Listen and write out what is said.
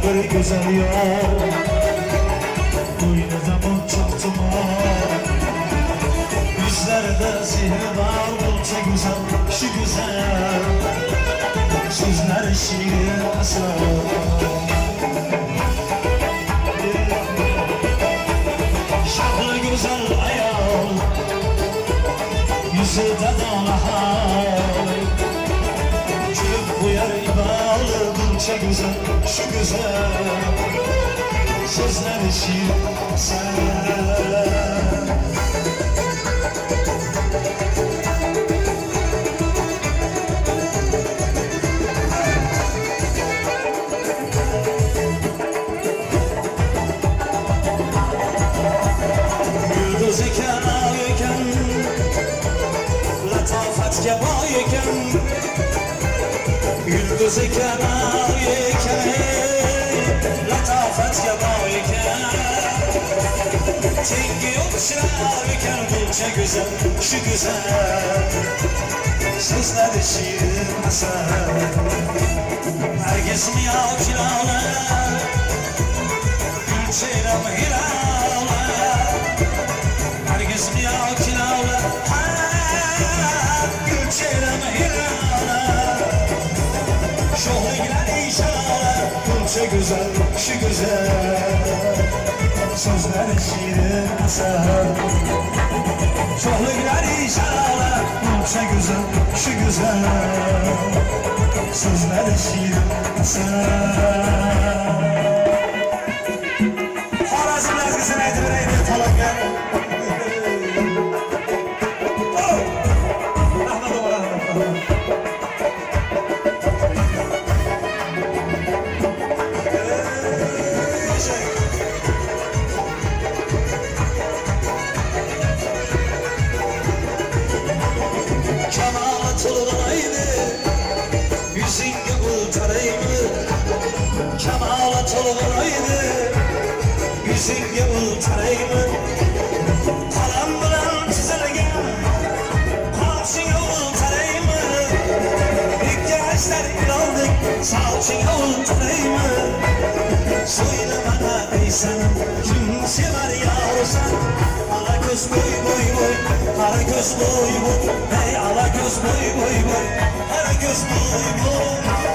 bir güzel yar. Boynunda mutluluk var, yüzlerde zihni var. Bulca güzel, şu güzel, sözler şiir asar. Şahlı güzel ayol, yüzü de dolahal. Gülüp buyar ibalı, bulca güzel, şu güzel, sözler şiir asar. Latafetke boyken, yıldız iken ayken, latafetke boyken, çengi uçlarken, bulca güzel, şu güzel, sözleri şiir masal. Herkes mi ya kilala, gül çeyrem hilala, herkes mi ya kilala, şohlaylar inşallah, bulca güzel, şu güzel, sözler şiir asar. Şohlaylar inşallah, bulca güzel, şu güzel, sözler şiir asar. Horazm lazgısını edireydi talaklar. Yüzüge ultarayım, kalam bulan çizilgen, kalçıya ultarayım. İlk yaşlar inandık, salçıya ultarayım. Söyle bana ey sanım, kimse var yavrusan. Ala göz boy boy boy, kara göz boy boy, hey ala göz boy boy boy, kara göz boy boy.